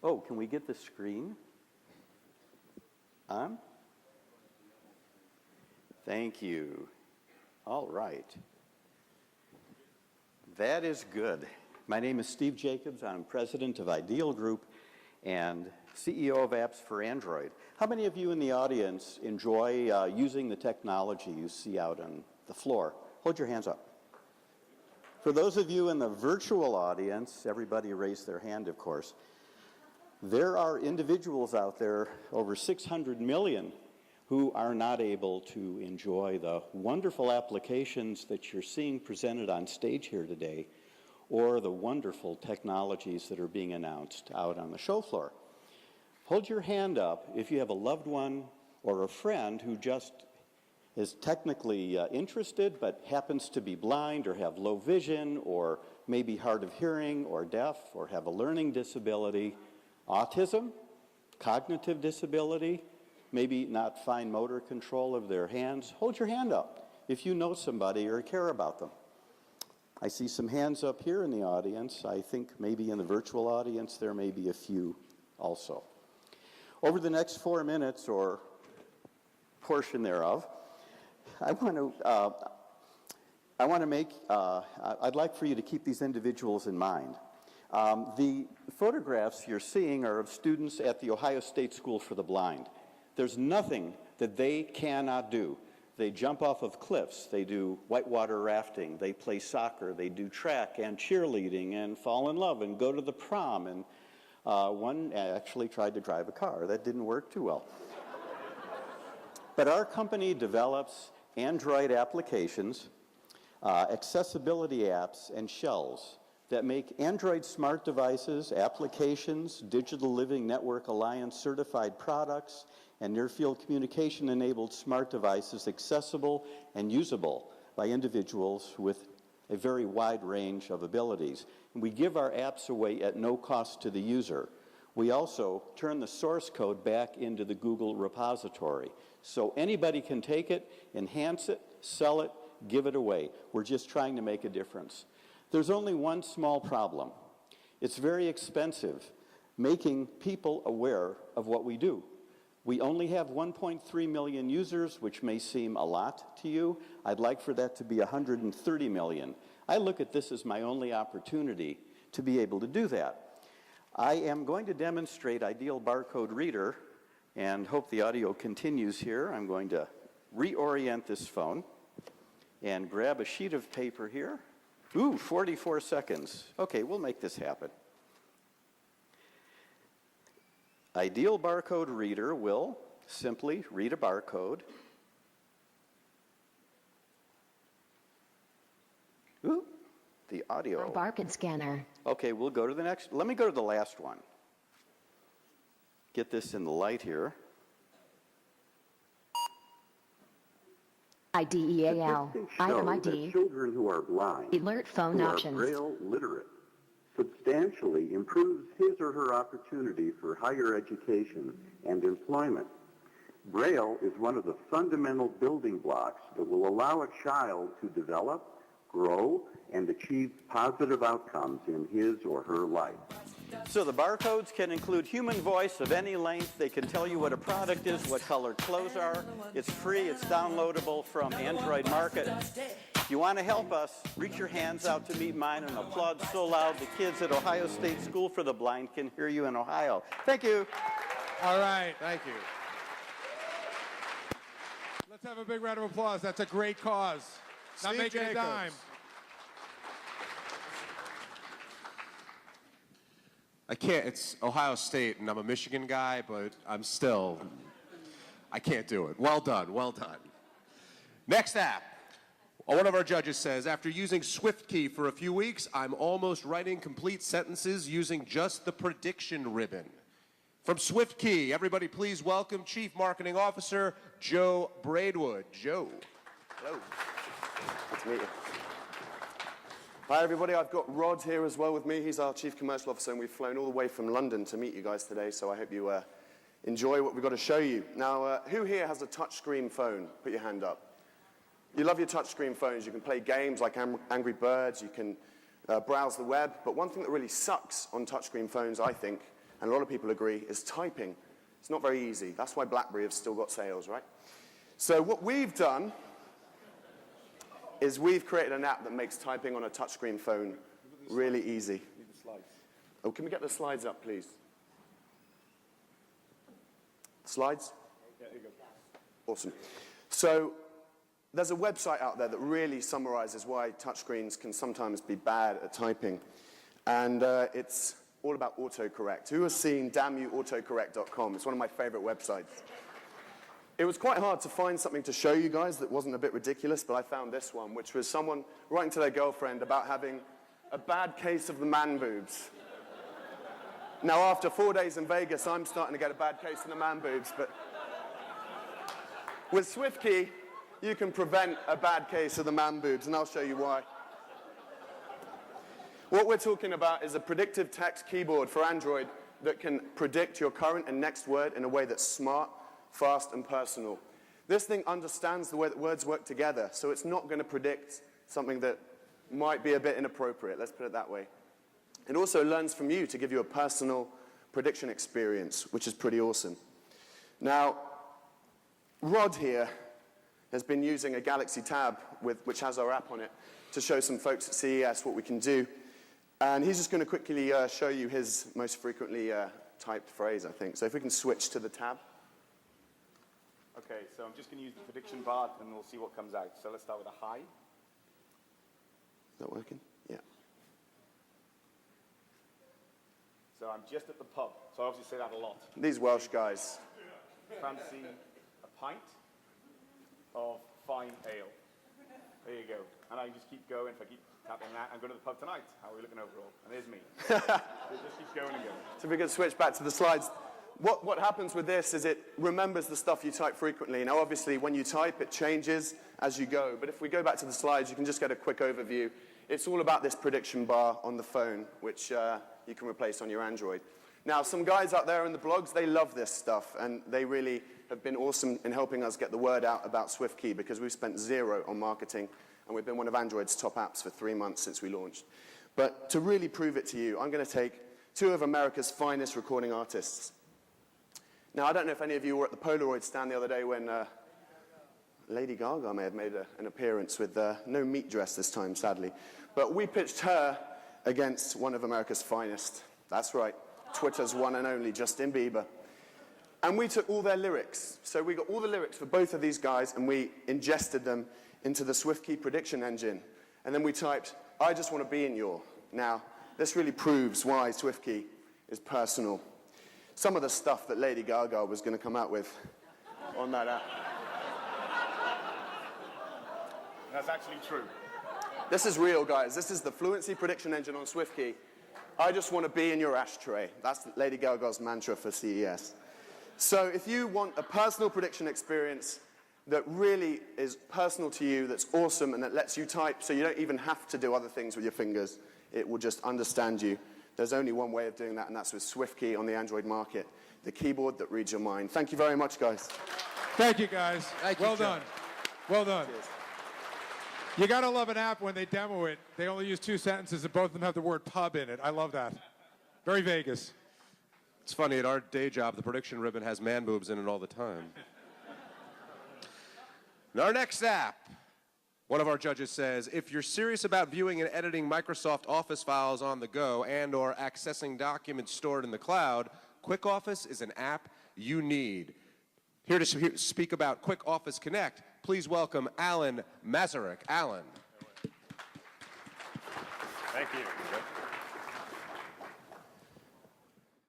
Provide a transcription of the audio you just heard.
Oh, can we get the screen on? Thank you. All right. That is good. My name is Steve Jenkins. I'm president of IdealGroup and CEO of Apps for Android. How many of you in the audience enjoy using the technology you see out on the floor? Hold your hands up. For those of you in the virtual audience, everybody raised their hand, of course. There are individuals out there, over 600 million, who are not able to enjoy the wonderful applications that you're seeing presented on stage here today, or the wonderful technologies that are being announced out on the show floor. Hold your hand up if you have a loved one or a friend who just is technically interested but happens to be blind or have low vision or maybe hard of hearing or deaf or have a learning disability, autism, cognitive disability, maybe not fine motor control of their hands. Hold your hand up if you know somebody or care about them. I see some hands up here in the audience. I think maybe in the virtual audience there may be a few also. Over the next 4 minutes or portion thereof, I'd like for you to keep these individuals in mind. The photographs you're seeing are of students at the Ohio State School for the Blind. There's nothing that they cannot do. They jump off of cliffs, they do whitewater rafting, they play soccer, they do track and cheerleading and fall in love and go to the prom. And one actually tried to drive a car. That didn't work too well. But our company develops Android applications, accessibility apps, and shells that make Android smart devices, applications, Digital Living Network Alliance certified products, and near-field communication-enabled smart devices accessible and usable by individuals with a very wide range of abilities. And we give our apps away at no cost to the user. We also turn the source code back into the Google repository. So anybody can take it, enhance it, sell it, give it away. We're just trying to make a difference. There's only one small problem. It's very expensive, making people aware of what we do. We only have 1.3 million users, which may seem a lot to you. I'd like for that to be 130 million. I look at this as my only opportunity to be able to do that. I am going to demonstrate Ideal Barcode Reader and hope the audio continues here. I'm going to reorient this phone and grab a sheet of paper here. Ooh, 44 seconds. Okay, we'll make this happen. Ideal Barcode Reader will simply read a barcode. Ooh, the audio. Barcode scanner. Okay, we'll go to the next. Let me go to the last one. Get this in the light here. IDEAL. Item ID. Children who are blind, Alert phone who options. are Braille literate, substantially improves his or her opportunity for higher education and employment. Braille is one of the fundamental building blocks that will allow a child to develop, grow, and achieve positive outcomes in his or her life. So the barcodes can include human voice of any length. They can tell you what a product is, what color clothes are. It's free. It's downloadable from Android Market. If you want to help us, reach your hands out to meet mine and applaud so loud the kids at Ohio State School for the Blind can hear you in Ohio. Thank you. All right, thank you. Let's have a big round of applause. That's a great cause. Not Steve making Jacobs. a dime. I can't, it's Ohio State, and I'm a Michigan guy, but I can't do it. Well done, well done. Next app. One of our judges says, after using SwiftKey for a few weeks, I'm almost writing complete sentences using just the prediction ribbon. From SwiftKey, everybody please welcome Chief Marketing Officer Joe Braidwood. Joe. Hello. Good to meet you. Hi, everybody. I've got Rod here as well with me. He's our Chief Commercial Officer, and we've flown all the way from London to meet you guys today, so I hope you enjoy what we've got to show you. Now, who here has a touchscreen phone? Put your hand up. You love your touchscreen phones. You can play games like Angry Birds. You can browse the web. But one thing that really sucks on touchscreen phones, I think, and a lot of people agree, is typing. It's not very easy. That's why BlackBerry have still got sales, right? So what we've done is we've created an app that makes typing on a touchscreen phone really easy. Oh, can we get the slides up, please? Slides? Yeah, here you go. Awesome. So there's a website out there that really summarizes why touchscreens can sometimes be bad at typing. And it's all about autocorrect. Who has seen damnyouautocorrect.com? It's one of my favorite websites. It was quite hard to find something to show you guys that wasn't a bit ridiculous, but I found this one, which was someone writing to their girlfriend about having a bad case of the man boobs. Now, after 4 days in Vegas, I'm starting to get a bad case of the man boobs, but with SwiftKey, you can prevent a bad case of the man boobs, and I'll show you why. What we're talking about is a predictive text keyboard for Android that can predict your current and next word in a way that's smart, fast, and personal. This thing understands the way that words work together, so it's not going to predict something that might be a bit inappropriate, let's put it that way. It also learns from you to give you a personal prediction experience, which is pretty awesome. Now, Rod here has been using a Galaxy Tab, which has our app on it, to show some folks at CES what we can do. And he's just going to quickly show you his most frequently typed phrase, I think. So if we can switch to the tab. Okay, so I'm just going to use the prediction bar, and we'll see what comes out. So let's start with a hi. Is that working? Yeah. So I'm just at the pub, so I obviously say that a lot. These Welsh guys. Fancy a pint of fine ale. There you go. And I can just keep going. If I keep tapping that, I'm going to the pub tonight. How are we looking overall? And there's me. It just keeps going and going. So if we can switch back to the slides. What happens with this is it remembers the stuff you type frequently. Now, obviously, when you type, it changes as you go. But if we go back to the slides, you can just get a quick overview. It's all about this prediction bar on the phone, which you can replace on your Android. Now, some guys out there in the blogs, they love this stuff, and they really have been awesome in helping us get the word out about SwiftKey, because we've spent zero on marketing, and we've been one of Android's top apps for 3 months since we launched. But to really prove it to you, I'm going to take two of America's finest recording artists. Now, I don't know if any of you were at the Polaroid stand the other day when Lady Gaga may have made an appearance with no meat dress this time, sadly. But we pitched her against one of America's finest. That's right, Twitter's one and only Justin Bieber. And we took all their lyrics. So we got all the lyrics for both of these guys, and we ingested them into the SwiftKey prediction engine. And then we typed, I just want to be in your. Now, this really proves why SwiftKey is personal. Some of the stuff that Lady Gaga was going to come out with on that app. That's actually true. This is real, guys. This is the fluency prediction engine on SwiftKey. I just want to be in your ashtray. That's Lady Gaga's mantra for CES. So if you want a personal prediction experience that really is personal to you, that's awesome, and that lets you type so you don't even have to do other things with your fingers, it will just understand you. There's only one way of doing that, and that's with SwiftKey on the Android market, the keyboard that reads your mind. Thank you very much, guys. Thank you, guys. Thank you, well Joe. done. Well done. Cheers. You got to love an app when they demo it. They only use 2 sentences, and both of them have the word pub in it. I love that. Very Vegas. It's funny, at our day job, the prediction ribbon has man boobs in it all the time. And our next app, one of our judges says, if you're serious about viewing and editing Microsoft Office files on the go and or accessing documents stored in the cloud, Quick Office is an app you need. Here to speak about Quick Office Connect, please welcome Alan Mazurek. Alan. Thank you.